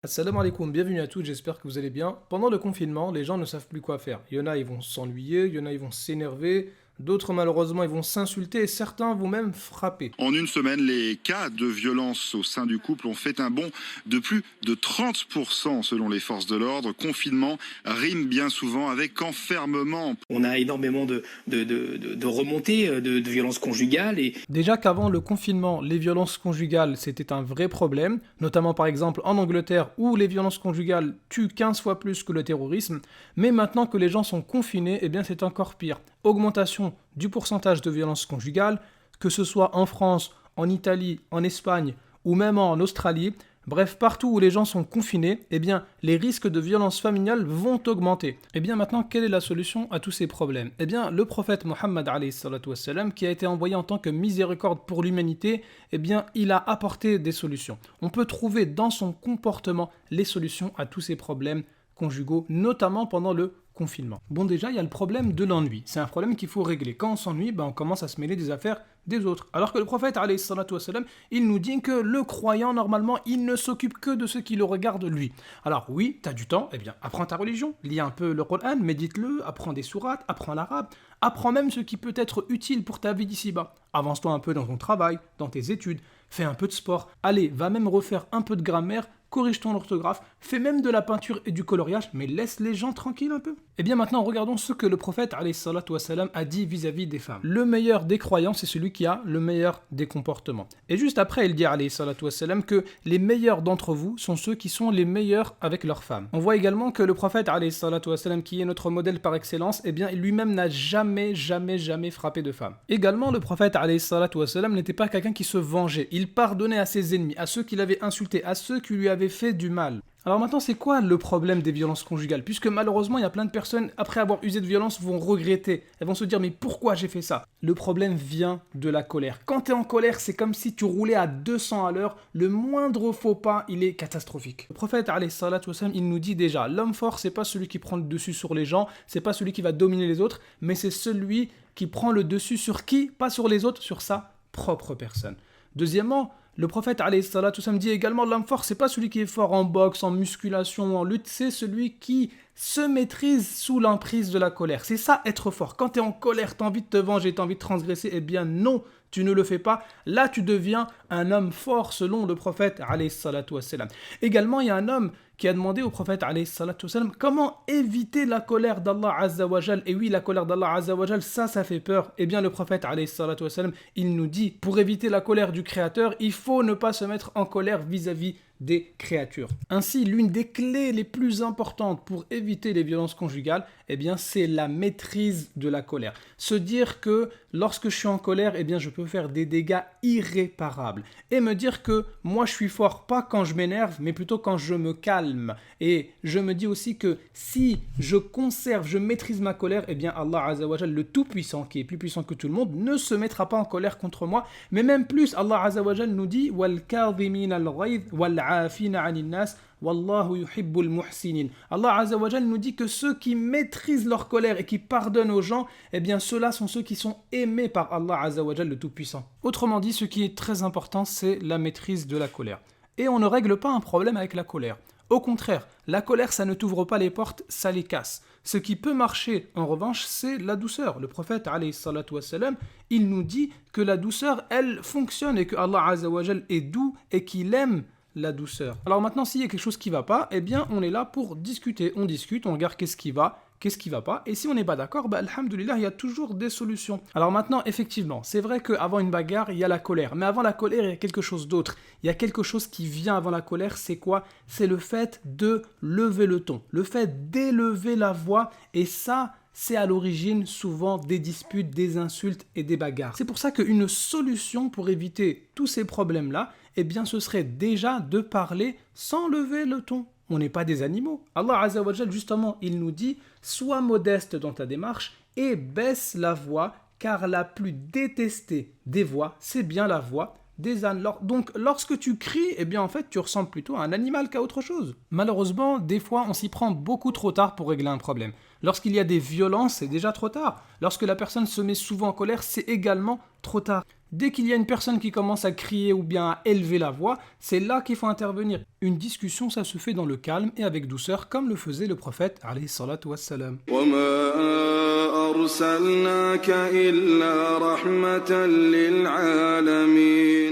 Assalamu alaikum, bienvenue à tous, j'espère que vous allez bien. Pendant le confinement, les gens ne savent plus quoi faire. Il y en a, ils vont s'ennuyer, il y en a, ils vont s'énerver, d'autres, malheureusement, ils vont s'insulter et certains vont même frapper. En une semaine, les cas de violence au sein du couple ont fait un bond de plus de 30% selon les forces de l'ordre. Confinement rime bien souvent avec enfermement. On a énormément de remontées de violences conjugales et Déjà qu'avant le confinement, les violences conjugales, c'était un vrai problème, notamment par exemple en Angleterre où les violences conjugales tuent 15 fois plus que le terrorisme, mais maintenant que les gens sont confinés, eh bien c'est encore pire. Augmentation du pourcentage de violences conjugales, que ce soit en France, en Italie, en Espagne ou même en Australie, bref, partout où les gens sont confinés, eh bien, les risques de violence familiale vont augmenter. Eh bien, maintenant, quelle est la solution à tous ces problèmes? Eh bien, le prophète Mohammed alayhi salatu wassalam, qui a été envoyé en tant que miséricorde pour l'humanité, eh bien, il a apporté des solutions. On peut trouver dans son comportement les solutions à tous ces problèmes conjugaux, notamment pendant le confinement. Bon, déjà, il y a le problème de l'ennui. C'est un problème qu'il faut régler. Quand on s'ennuie, on commence à se mêler des affaires des autres. Alors que le prophète, alayhi salatu wassalam, il nous dit que le croyant, normalement, il ne s'occupe que de ce qui le regarde lui. Alors oui, tu as du temps, eh bien, apprends ta religion, lis un peu le Coran, médite-le, apprends des sourates, apprends l'arabe, apprends même ce qui peut être utile pour ta vie d'ici-bas. Avance-toi un peu dans ton travail, dans tes études, fais un peu de sport, allez, va même refaire un peu de grammaire, corrige ton orthographe, fais même de la peinture et du coloriage, mais laisse les gens tranquilles un peu. Et bien maintenant, regardons ce que le prophète alayhi salatu wassalam, a dit vis-à-vis des femmes. Le meilleur des croyants, c'est celui qui a le meilleur des comportements. Et juste après, il dit alayhi salatu wassalam, que les meilleurs d'entre vous sont ceux qui sont les meilleurs avec leurs femmes. On voit également que le prophète alayhi salatu wassalam, qui est notre modèle par excellence, eh bien lui-même n'a jamais frappé de femme. Également, le prophète alayhi salatu wassalam n'était pas quelqu'un qui se vengeait. Il pardonnait à ses ennemis, à ceux qui l'avaient insulté, à ceux qui lui avaient fait du mal. Alors maintenant, c'est quoi le problème des violences conjugales? Puisque malheureusement, il y a plein de personnes, après avoir usé de violence, vont regretter. Elles vont se dire, mais pourquoi j'ai fait ça? Le problème vient de la colère. Quand tu es en colère, c'est comme si tu roulais à 200 à l'heure. Le moindre faux pas, il est catastrophique. Le prophète, alayhi salatu wassalam, il nous dit déjà, l'homme fort, c'est pas celui qui prend le dessus sur les gens, c'est pas celui qui va dominer les autres, mais c'est celui qui prend le dessus sur qui? Pas sur les autres, sur sa propre personne. Deuxièmement, le prophète alayhi salatu wassalam, dit également, l'homme fort, c'est pas celui qui est fort en boxe, en musculation, en lutte, c'est celui qui se maîtrise sous l'emprise de la colère. C'est ça, être fort. Quand tu es en colère, tu as envie de te venger, tu as envie de transgresser, eh bien non, tu ne le fais pas. Là, tu deviens un homme fort selon le prophète alayhi salatu wassalam. Également, il y a un homme qui a demandé au prophète alayhi salatu wassalam, comment éviter la colère d'Allah azza wa jal. Et oui, la colère d'Allah azza wa jal, ça fait peur. Eh bien, le prophète alayhi salatu wassalam, il nous dit, pour éviter la colère du Créateur, il faut ne pas se mettre en colère vis-à-vis des créatures. Ainsi, l'une des clés les plus importantes pour éviter les violences conjugales, eh bien, c'est la maîtrise de la colère. Se dire que lorsque je suis en colère, eh bien, je peux faire des dégâts irréparables. Et me dire que moi, je suis fort, pas quand je m'énerve, mais plutôt quand je me calme. Et je me dis aussi que si je conserve, je maîtrise ma colère, eh bien, Allah Azza wa Jal, le Tout-Puissant, qui est plus puissant que tout le monde, ne se mettra pas en colère contre moi. Mais même plus, Allah Azza wa Jal nous dit « Wal kadhimin al-ghayz wal afina anin nas » Wallahu yuhibbul muhsinin. Allah Azza wa Jal nous dit que ceux qui maîtrisent leur colère et qui pardonnent aux gens, eh bien ceux-là sont ceux qui sont aimés par Allah Azza wa Jal, le Tout-Puissant. Autrement dit, ce qui est très important, c'est la maîtrise de la colère. Et on ne règle pas un problème avec la colère. Au contraire, la colère, ça ne t'ouvre pas les portes, ça les casse. Ce qui peut marcher, en revanche, c'est la douceur. Le prophète, alayhi salatu wassalam, il nous dit que la douceur, elle fonctionne et que Allah Azza wa Jal est doux et qu'il aime la douceur. Alors maintenant, s'il y a quelque chose qui ne va pas, eh bien, on est là pour discuter. On discute, on regarde qu'est-ce qui va pas. Et si on n'est pas d'accord, alhamdoulilah, il y a toujours des solutions. Alors maintenant, effectivement, c'est vrai qu'avant une bagarre, il y a la colère. Mais avant la colère, il y a quelque chose d'autre. Il y a quelque chose qui vient avant la colère, c'est quoi? C'est le fait de lever le ton, le fait d'élever la voix. Et ça, c'est à l'origine souvent des disputes, des insultes et des bagarres. C'est pour ça qu'une solution pour éviter tous ces problèmes-là, eh bien ce serait déjà de parler sans lever le ton. On n'est pas des animaux. Allah Azza wa Jal, justement, il nous dit « Sois modeste dans ta démarche et baisse la voix, car la plus détestée des voix, c'est bien la voix des ânes. Donc lorsque tu cries, eh bien en fait tu ressembles plutôt à un animal qu'à autre chose. Malheureusement, des fois on s'y prend beaucoup trop tard pour régler un problème. Lorsqu'il y a des violences, c'est déjà trop tard. Lorsque la personne se met souvent en colère, c'est également trop tard. Dès qu'il y a une personne qui commence à crier ou bien à élever la voix, c'est là qu'il faut intervenir. Une discussion, ça se fait dans le calme et avec douceur, comme le faisait le prophète, alayhi salatu wassalam. أرسلناك إلا رحمة للعالمين